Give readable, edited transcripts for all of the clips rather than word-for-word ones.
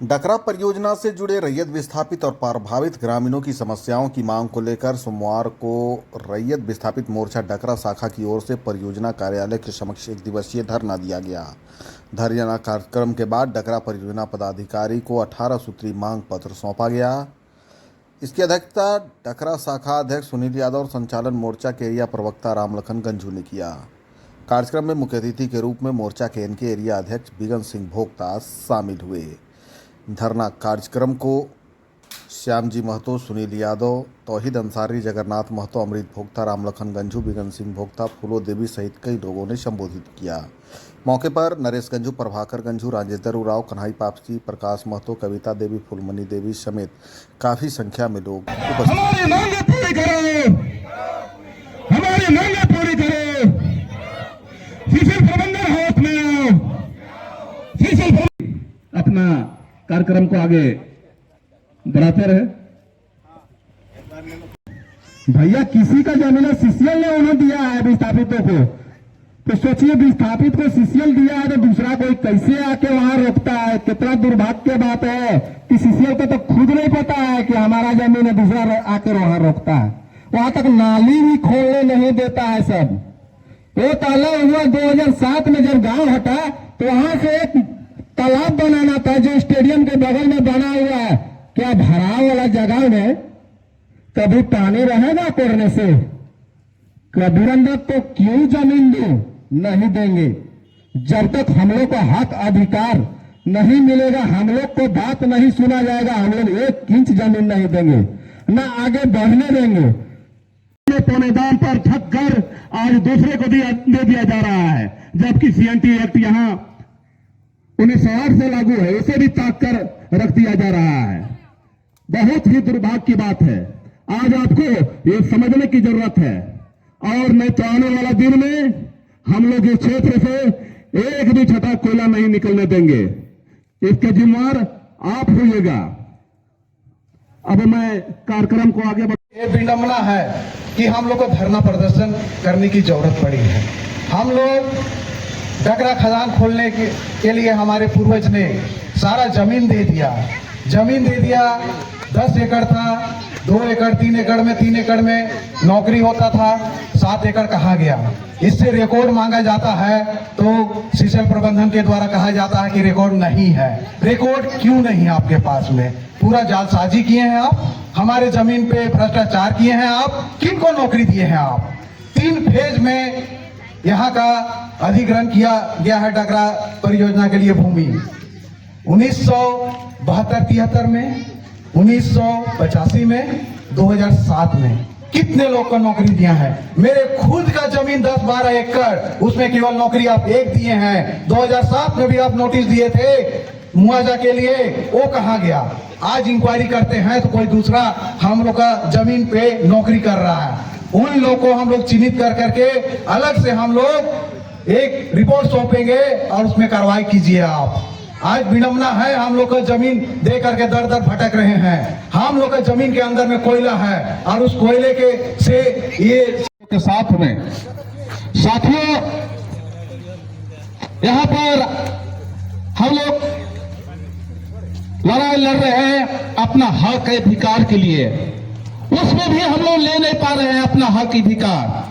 डकरा परियोजना से जुड़े रैयत विस्थापित और प्रभावित ग्रामीणों की समस्याओं की मांग को लेकर सोमवार को रैयत विस्थापित मोर्चा डकरा शाखा की ओर से परियोजना कार्यालय के समक्ष एक दिवसीय धरना दिया गया। धरना कार्यक्रम के बाद डकरा परियोजना पदाधिकारी को 18 सूत्री मांग पत्र सौंपा गया। इसकी अध्यक्षता डकरा शाखा अध्यक्ष सुनील यादव और संचालन मोर्चा के एरिया प्रवक्ता रामलखन गंजू ने किया। कार्यक्रम में मुख्य अतिथि के रूप में मोर्चा के एनके एरिया अध्यक्ष बिगन सिंह भोक्ता शामिल हुए। धरना कार्यक्रम को श्याम जी महतो, सुनील यादव, तौहीद अंसारी, जगन्नाथ महतो, अमृत भोक्ता, रामलखन गंजू, बिगन सिंह भोक्ता, फूलो देवी सहित कई लोगों ने संबोधित किया। मौके पर नरेश गंजू, प्रभाकर गंजू, राजेंद्र उराव, कन्हई पापसी, प्रकाश महतो, कविता देवी, फूलमणि देवी समेत काफी संख्या में लोग उपस्थित। हमारी मांगे पूरी करो, हमारी मांगे पूरी करो, सीसीएल प्रबंधन हाथ में आओ, सीसीएल अपना कार्यक्रम को आगे बढ़ाते रहे। भैया किसी का जमीन सीसीएल ने उन्हें दिया है विस्थापितों को, तो सोचिए विस्थापित को सीसीएल दिया है तो दूसरा कोई कैसे आके वहां रोकता है। कितना दुर्भाग्य की बात है कि सीसीएल को तो खुद नहीं पता है कि हमारा जमीन है, दूसरा आकर वहां रोकता है। वहां तक नाली भी खोलने नहीं देता है। सब वो तालाब हुआ 2007 में जब गांव हटा तो वहां से एक तालाब बनाना था जो स्टेडियम के बगल में बना हुआ है। क्या भराव वाला जगह में कभी पानी रहेगा कोरने से? कभी अंदर तो क्यों जमीन दो? नहीं देंगे। जब तक हम लोग को हक अधिकार नहीं मिलेगा, हम लोग को बात नहीं सुना जाएगा, हम लोग 1 इंच जमीन नहीं देंगे, ना आगे बढ़ने देंगे। पौने दाम पर ठग कर आज दूसरे को दे दिया जा रहा है, जबकि सीएनटी एक्ट यहाँ 1908 से लागू है, उसे भी ताक कर रख दिया जा रहा है। बहुत ही दुर्भाग्य की बात है। आज आपको ये समझने की जरूरत है, और नहीं तो आने वाला दिन में हम लोग इस क्षेत्र से एक भी छटा कोयला नहीं निकलने देंगे। इसके जिम्मेदार आप होइएगा। अब मैं कार्यक्रम को आगे ये विडंबना है कि हम लोग को धरना प्रदर्शन करने की जरूरत पड़ी है। हम लोग डकरा खदान खोलने के लिए हमारे पूर्वज ने सारा जमीन दे दिया। 10 एकड़ था, 2 एकड़, 3 एकड़ में 3 एकड़ में नौकरी होता था, 7 एकड़ कहा गया। इससे रिकॉर्ड मांगा जाता है तो सीसीएल प्रबंधन के द्वारा कहा जाता है कि रिकॉर्ड नहीं है। रिकॉर्ड क्यों नहीं है आपके पास में? पूरा जालसाजी किए हैं आप, हमारे जमीन पे भ्रष्टाचार किए हैं आप। किनको नौकरी दिए हैं आप? 3 फेज में यहाँ का अधिग्रहण किया गया है डकरा परियोजना के लिए भूमि। 1972-73 में, 1985 में, 2007 में कितने लोग को नौकरी दिया है? मेरे खुद का जमीन 10-12 एकड़, उसमें केवल नौकरी आप एक दिए हैं। 2007 में भी आप नोटिस दिए थे मुआवजा के लिए, वो कहाँ गया? आज इंक्वायरी करते हैं तो कोई दूसरा हम लोग का जमीन पे नौकरी कर रहा है। उन लोगों को हम लोग चिन्हित कर करके अलग से हम लोग एक रिपोर्ट सौंपेंगे और उसमें कार्रवाई कीजिए आप। आज विडंबना है, हम लोग का जमीन दे करके दर दर भटक रहे हैं। हम लोग का जमीन के अंदर में कोयला है और उस कोयले के से ये के साथ में साथियों यहाँ पर हम लोग लड़ाई लड़ रहे हैं अपना हक अधिकार के लिए। उसमें भी हम लोग ले नहीं पा रहे हैं अपना हक अधिकार।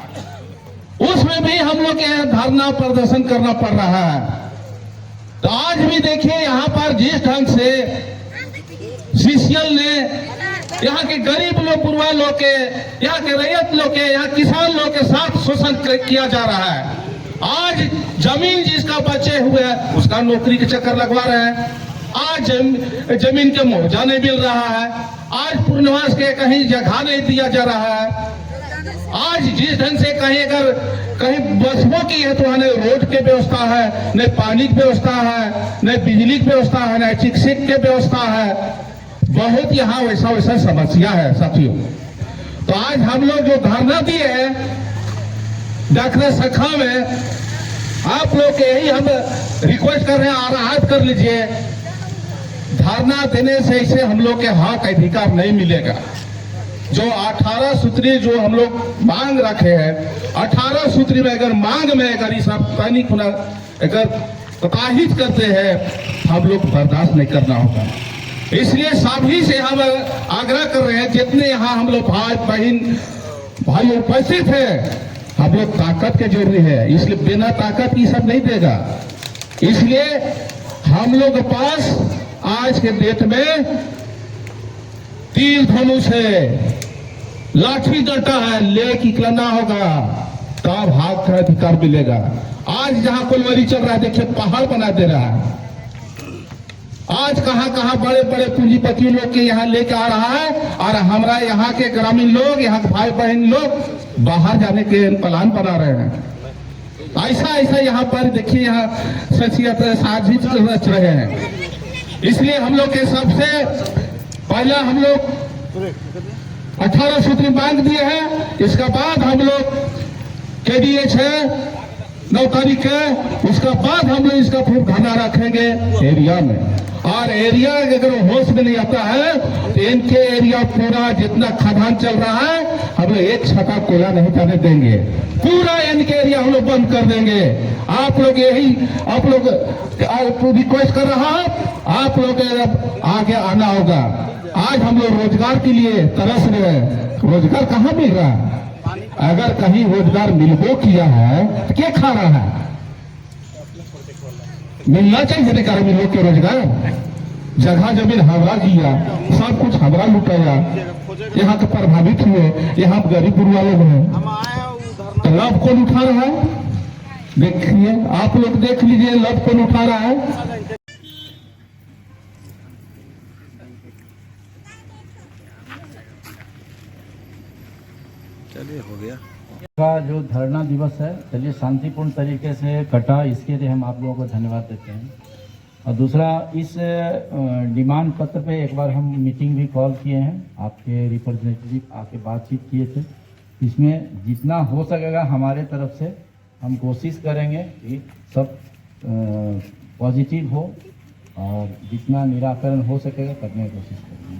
उसमें भी हम लोग के धरना प्रदर्शन करना पड़ रहा है। तो आज भी देखिए यहाँ पर जिस ढंग से सीसीएल ने यहाँ के गरीब लोग, पूर्वा लोग के, यहाँ के रैयत लोग के, यहाँ किसान लोग के साथ शोषण किया जा रहा है। आज जमीन जिसका बचे हुए है उसका नौकरी के चक्कर लगवा रहे हैं। आज जमीन के मुआवजा नहीं मिल रहा है। आज पूर्णवास के कहीं जगह नहीं दिया जा रहा है। आज जिस ढंग से कहीं बसों की है तो न रोड की व्यवस्था है, न पानी की व्यवस्था है, न बिजली की व्यवस्था है, न चिकित्सा की व्यवस्था है। बहुत यहाँ वैसा समस्या है साथियों। तो आज हम लोग जो धरना दिए हैं डकरा शाखा में, आप लोग के यही हम रिक्वेस्ट कर रहे हैं, आराहत कर लीजिए। धरना देने से इसे हम लोग के हक अधिकार नहीं मिलेगा। जो 18 सूत्री जो हम लोग मांग रखे हैं, 18 सूत्री में अगर मांग में अगर इस पानी खुना अगर प्रताड़ित करते हैं, हम लोग बर्दाश्त नहीं करना होगा। इसलिए सभी से हम आग्रह कर रहे हैं, जितने यहाँ हम लोग भाई उपस्थित है, हम लोग ताकत के जरूरी है, इसलिए बिना ताकत की सब नहीं देगा। इसलिए हम लोग के पास आज के डेट में तीर धनुष है, लाठी डंडा है, लेके निकलना होगा, तब हाथ का अधिकार मिलेगा। आज जहां कोलवरी चल रहा है, देखिए पहाड़ बना दे रहा है। आज कहां कहां बड़े बड़े पूंजीपति लोग के यहाँ लेके आ रहा है, और हमारा यहाँ के ग्रामीण लोग, यहाँ के भाई बहन लोग बाहर जाने के प्लान बना रहे हैं। ऐसा यहाँ पर देखिए, यहाँ शख्सियत साजिश रच रहे हैं। इसलिए हम लोग के सबसे पहला हम लोग 18 सूत्री मांग दिए हैं। इसका बाद हम लोग KDH है 9 तारीख है, उसका बाद हम लोग इसका फिर धरना रखेंगे एरिया में। और एरिया अगर होश में नहीं आता है तो इनके एरिया पूरा जितना खदान चल रहा है, हम लोग एक छटा कोयला नहीं जाने देंगे, पूरा इनके एरिया हम लोग बंद कर देंगे। आप लोग रिक्वेस्ट कर रहा है, आप लोग आगे आना होगा। आज हम लोग रोजगार के लिए तरस रहे हैं, रोजगार कहाँ मिल रहा है? अगर कहीं रोजगार मिलबो किया है तो क्या खा रहा है? मिलना चाहिए ग्रामीण लोग के रोजगार। जगह जमीन हमरा दिया, सब कुछ हमरा लुटाया, यहाँ के प्रभावित हुए, यहाँ गरीब गुरुआ लोग हैं, तो लाभ कौन उठा रहा है? देखिए, आप लोग देख लीजिए लाभ कौन उठा रहा है। चलिए, हो गया का जो धरना दिवस है, चलिए शांतिपूर्ण तरीके से कटा, इसके लिए हम आप लोगों को धन्यवाद देते हैं। और दूसरा, इस डिमांड पत्र पे एक बार हम मीटिंग भी कॉल किए हैं, आपके रिप्रेजेंटेटिव आके बातचीत किए थे। इसमें जितना हो सकेगा हमारे तरफ से हम कोशिश करेंगे कि सब पॉजिटिव हो, और जितना निराकरण हो सकेगा करने की कोशिश करेंगे।